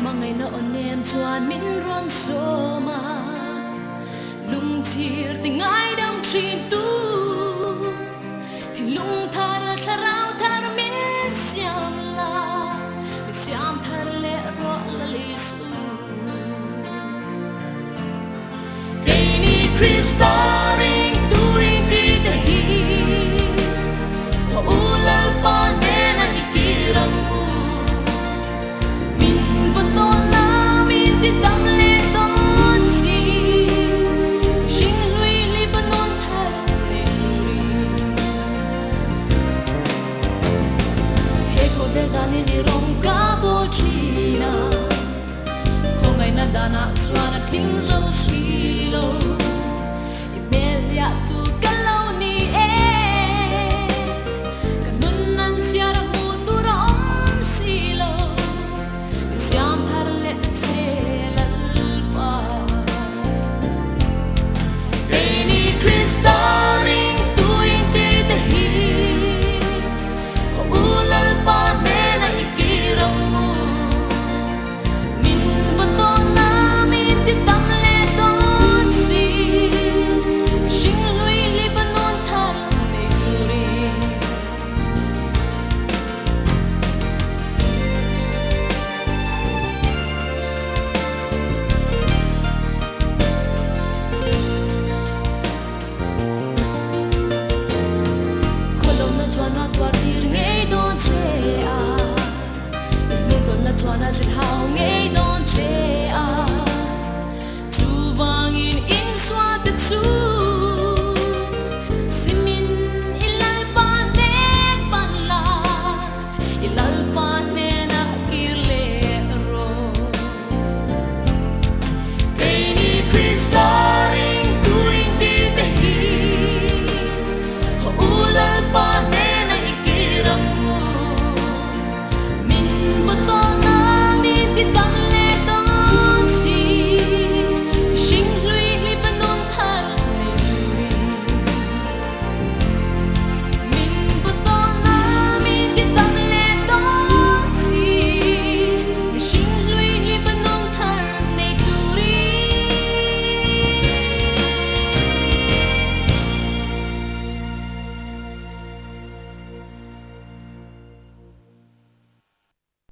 Mangai na onem chuan min ron soma lung thir tingai dam thin tu thì lung thar tharau thar min siam thar le ro la li su Gaini Krista ring turing di dahi ho ulal pa nena ikirang mu min bato na min ti tam le don si jing lui li banon thar le ri he ko de dani ni rong ka bo china ho ngai na dana swana kling zo silo imelia